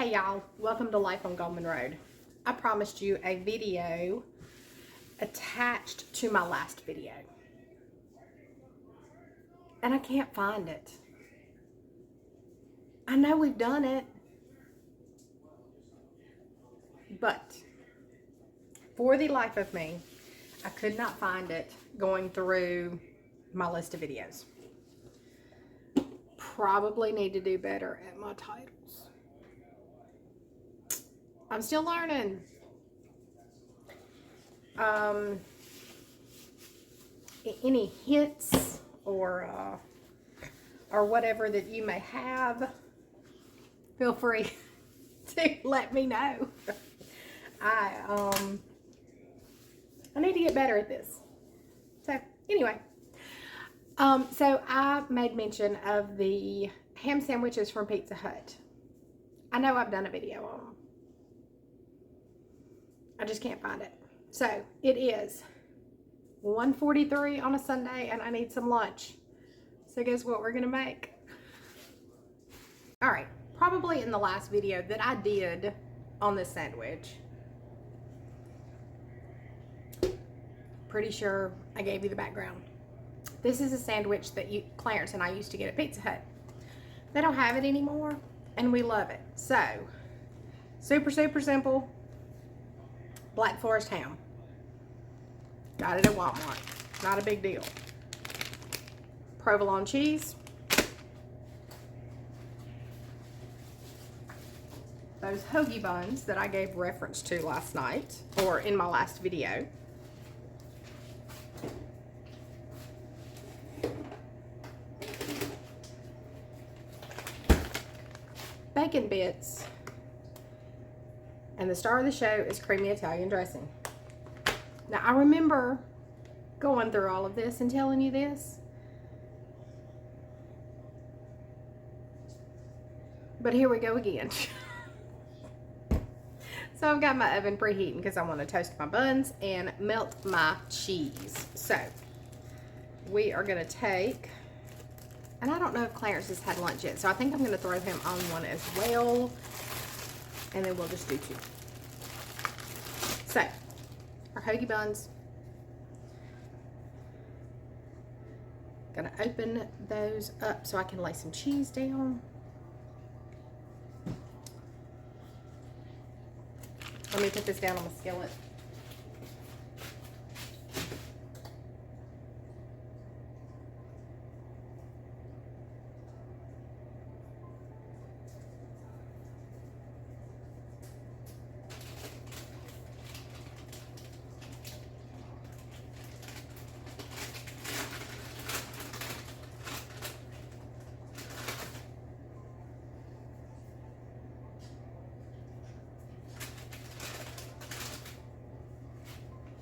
Hey y'all, welcome to Life on Goldman Road. I promised you a video attached to my last video, and I can't find it. I know we've done it, but for the life of me, I could not find it going through my list of videos. Probably need to do better at my titles. I'm still learning. Any hints or whatever that you may have, feel free to let me know. I need to get better at this. So anyway, so I made mention of the ham sandwiches from Pizza Hut. I know I've done a video on them. I just can't find it. So it is 1:43 on a Sunday and I need some lunch. So guess what we're gonna make? All right, probably in the last video that I did on this sandwich, pretty sure I gave you the background. This is a sandwich that Clarence and I used to get at Pizza Hut. They don't have it anymore and we love it. So, super simple. Black Forest ham. Got it at Walmart. Not a big deal. Provolone cheese. Those hoagie buns that I gave reference to last night, or in my last video. Bacon bits. And the star of the show is creamy Italian dressing. Now, I remember going through all of this and telling you this. But here we go again. So I've got my oven preheating because I want to toast my buns and melt my cheese. So we are going to take, and I don't know if Clarence has had lunch yet, so I think I'm going to throw him on one as well. And then we'll just do two. So, our hoagie buns. Gonna open those up so I can lay some cheese down. Let me put this down on the skillet.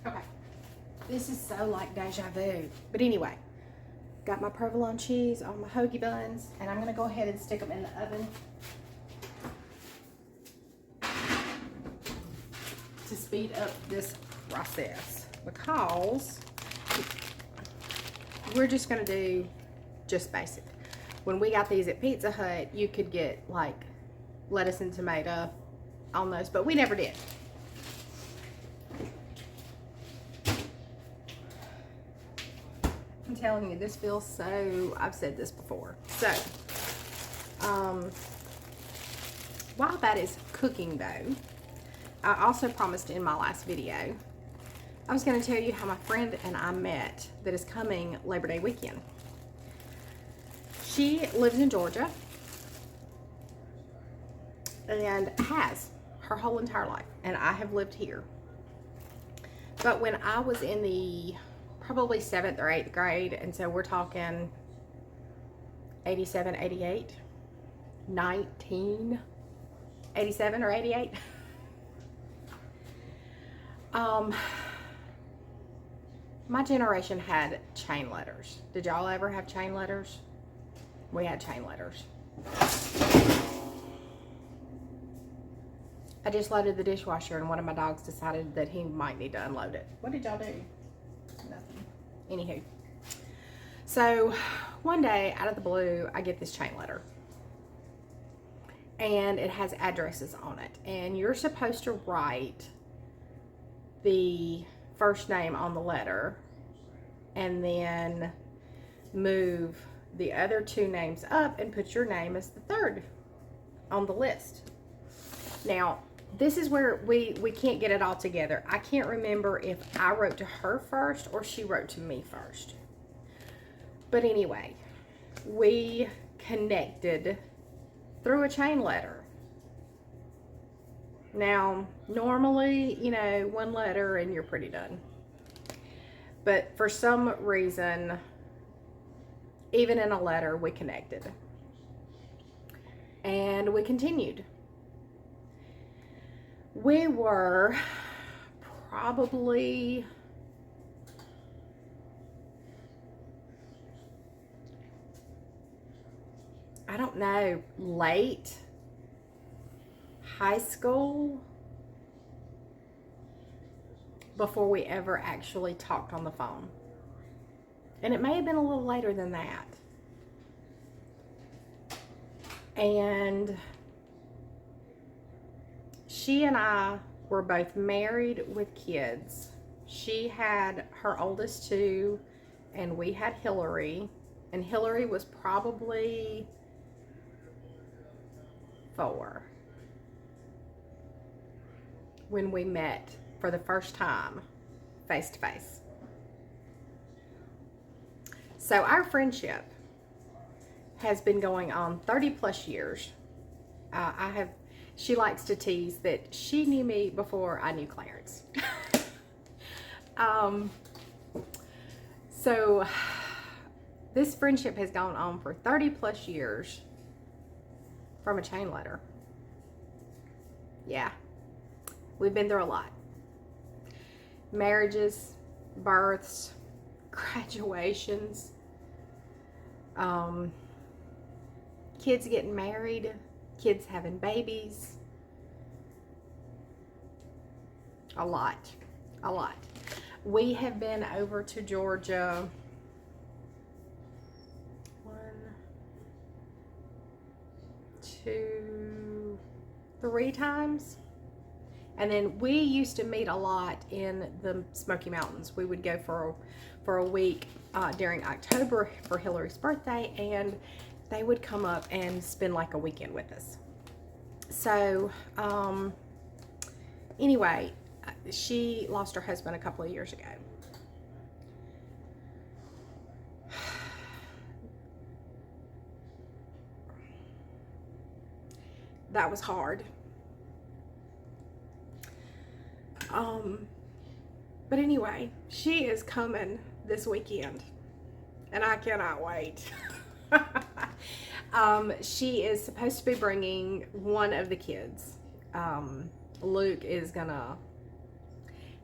Okay, this is so like deja vu. But anyway, got my provolone cheese on my hoagie buns, and I'm gonna go ahead and stick them in the oven to speed up this process, because we're just gonna do just basic. When we got these at Pizza Hut, you could get like lettuce and tomato on those, but we never did. I'm telling you, this feels so, I've said this before. So, while that is cooking though, I also promised in my last video, I was going to tell you how my friend and I met that is coming Labor Day weekend. She lives in Georgia and has her whole entire life, and I have lived here. But when I was in the probably 7th or 8th grade, and so we're talking 87, 88, 1987 or 88. My generation had chain letters. Did y'all ever have chain letters? We had chain letters. I just loaded the dishwasher and one of my dogs decided that he might need to unload it. What did y'all do? Nothing. Anywho. So one day out of the blue, I get this chain letter. and it has addresses on it. And you're supposed to write the first name on the letter and then move the other two names up and put your name as the third on the list. Now, this is where we can't get it all together. I can't remember if I wrote to her first or she wrote to me first. But anyway, we connected through a chain letter. Now, normally, you know, one letter and you're pretty done. But for some reason, even in a letter, we connected. And we continued. We were probably I don't know, late high school before we ever actually talked on the phone. And it may have been a little later than that. And she and I were both married with kids. She had her oldest two, and we had Hillary. And Hillary was probably 4 when we met for the first time face to face. So our friendship has been going on 30 plus years. She likes to tease that she knew me before I knew Clarence. So this friendship has gone on for 30 plus years from a chain letter. Yeah, we've been through a lot. Marriages, births, graduations, kids getting married, kids having babies. A lot. We have been over to Georgia 1, 2, 3 times. And then we used to meet a lot in the Smoky Mountains. We would go for a week during October for Hillary's birthday, and they would come up and spend like a weekend with us. So anyway, she lost her husband a couple of years ago. That was hard. But anyway, she is coming this weekend, and I cannot wait. She is supposed to be bringing one of the kids. Luke is gonna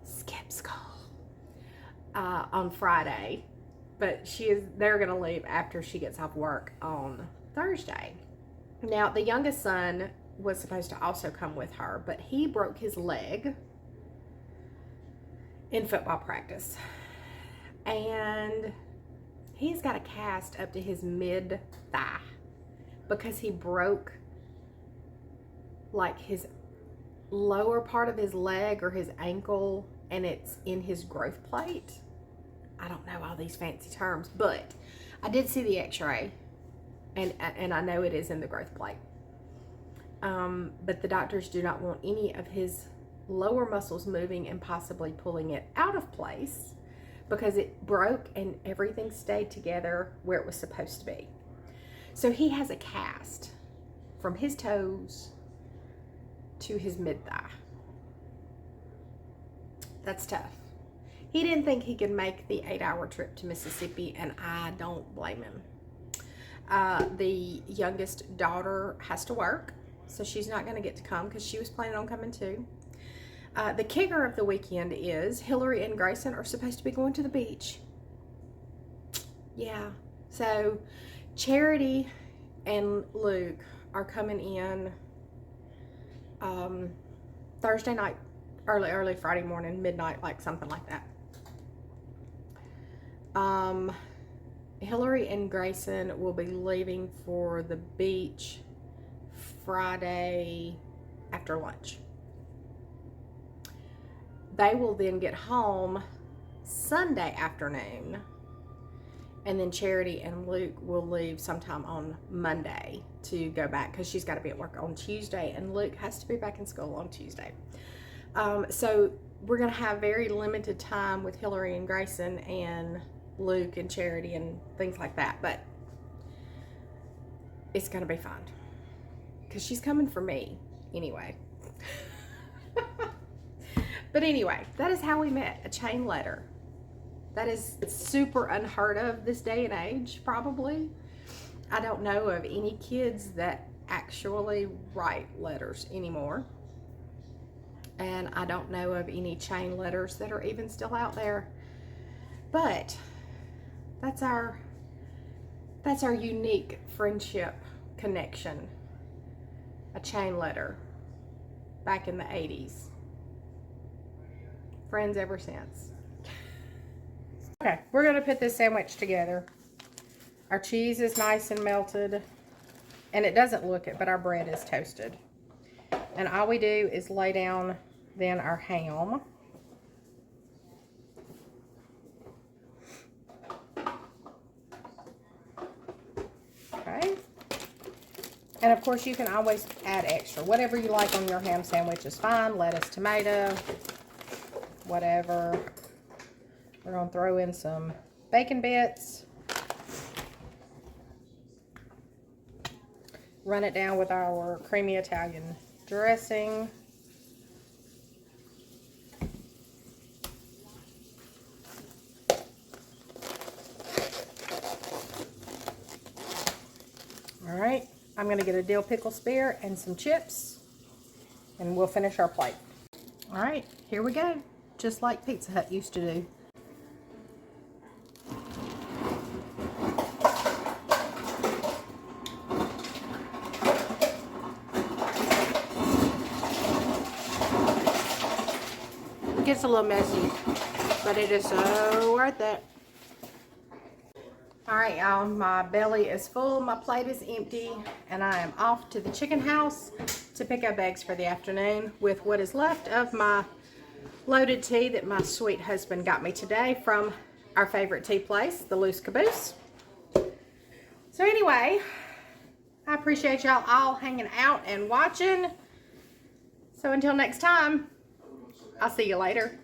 skip school on Friday, but they're gonna leave after she gets off work on Thursday. Now, the youngest son was supposed to also come with her, but he broke his leg in football practice, and he's got a cast up to his mid thigh because he broke like his lower part of his leg or his ankle, and it's in his growth plate. I don't know all these fancy terms, but I did see the x-ray, and I know it is in the growth plate. But the doctors do not want any of his lower muscles moving and possibly pulling it out of place because it broke and everything stayed together where it was supposed to be. So he has a cast from his toes to his mid-thigh. That's tough. He didn't think he could make the 8-hour trip to Mississippi, and I don't blame him. The youngest daughter has to work, so she's not going to get to come because she was planning on coming too. The kicker of the weekend is Hillary and Grayson are supposed to be going to the beach. Yeah. So Charity and Luke are coming in Thursday night, early Friday morning, midnight, like something like that. Hillary and Grayson will be leaving for the beach Friday after lunch. They will then get home Sunday afternoon, and then Charity and Luke will leave sometime on Monday to go back because she's got to be at work on Tuesday, and Luke has to be back in school on Tuesday. So we're going to have very limited time with Hillary and Grayson and Luke and Charity and things like that, but it's going to be fun because she's coming for me anyway. But anyway, that is how we met, a chain letter. That is super unheard of this day and age, probably. I don't know of any kids that actually write letters anymore. And I don't know of any chain letters that are even still out there. But that's our unique friendship connection. A chain letter back in the 80s. Friends ever since. Okay, we're going to put this sandwich together. Our cheese is nice and melted, and it doesn't look it, but our bread is toasted. And all we do is lay down then our ham. Okay. And of course you can always add extra. Whatever you like on your ham sandwich is fine. Lettuce, tomato, whatever. We're going to throw in some bacon bits. Run it down with our creamy Italian dressing. All right, I'm going to get a dill pickle spear and some chips, and we'll finish our plate. All right, here we go. Just like Pizza Hut used to do. It gets a little messy, but it is so worth it. All right, y'all, my belly is full, my plate is empty, and I am off to the chicken house to pick up eggs for the afternoon with what is left of my loaded tea that my sweet husband got me today from our favorite tea place, the Loose Caboose. So anyway, I appreciate y'all all hanging out and watching. So until next time, I'll see you later.